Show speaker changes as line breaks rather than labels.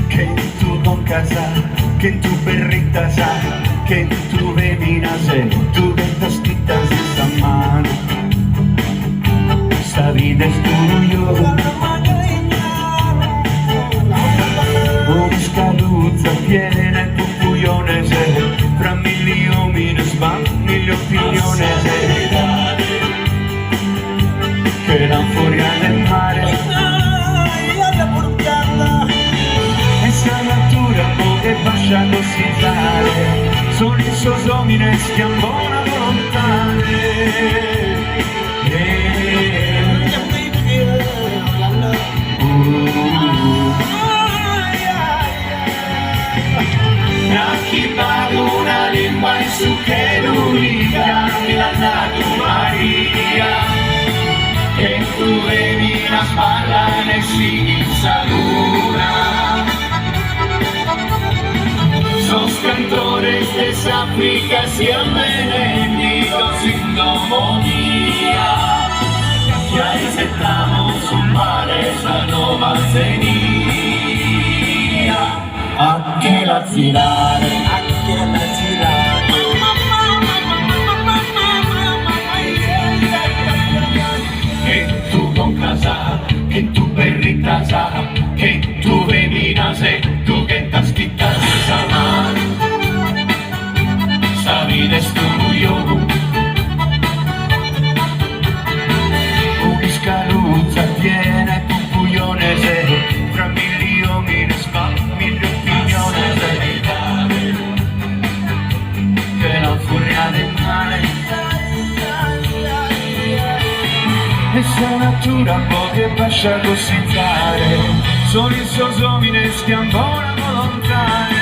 Che tu con casa, che tu perrita sa, che tu veminas, tu ventas quitas de esta mano. Esta vida es tuyo. Una luz tiene pupullones, fra mil hombres van mil opiniones que dan furia del mare. Esa natura può lasciarlo sfidare, sono i suoi uomini che ammonano lontane. Aquí parlo una lingua in su che l'unica la Natu Maria, che tu vedi una spalla nel senza luna. Sos cantores de África siempre vendidos sin demonía. Ya aceptamos un mar esa nuova senia. A che la girare, che tu con casa, che tu perrita sa, che tu veminas, tu que estás quitas esa mano. Esta vida es tuyo. Una scaruzza tiene pupullones, fra mil hombres van mil opiniones que la furia del mare. Essa natura può lasciarlo senza, sono i suoi uomini che ammonano lontane.